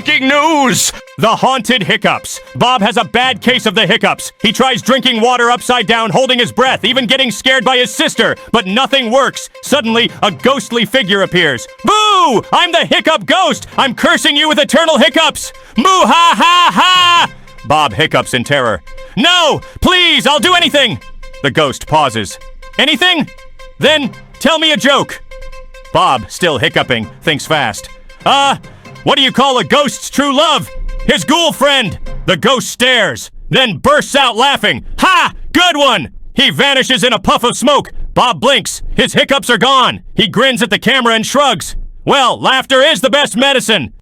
Breaking news! The Haunted Hiccups. Bob has a bad case of the hiccups. He tries drinking water upside down, holding his breath, even getting scared by his sister, but nothing works. Suddenly, a ghostly figure appears. Boo! I'm the hiccup ghost! I'm cursing you with eternal hiccups! Moo ha ha ha! Bob hiccups in terror. No! Please, I'll do anything! The ghost pauses. Anything? Then tell me a joke. Bob, still hiccuping, thinks fast. What do you call a ghost's true love? His ghoul friend! The ghost stares, then bursts out laughing. Ha! Good one! He vanishes in a puff of smoke. Bob blinks. His hiccups are gone. He grins at the camera and shrugs. Well, laughter is the best medicine.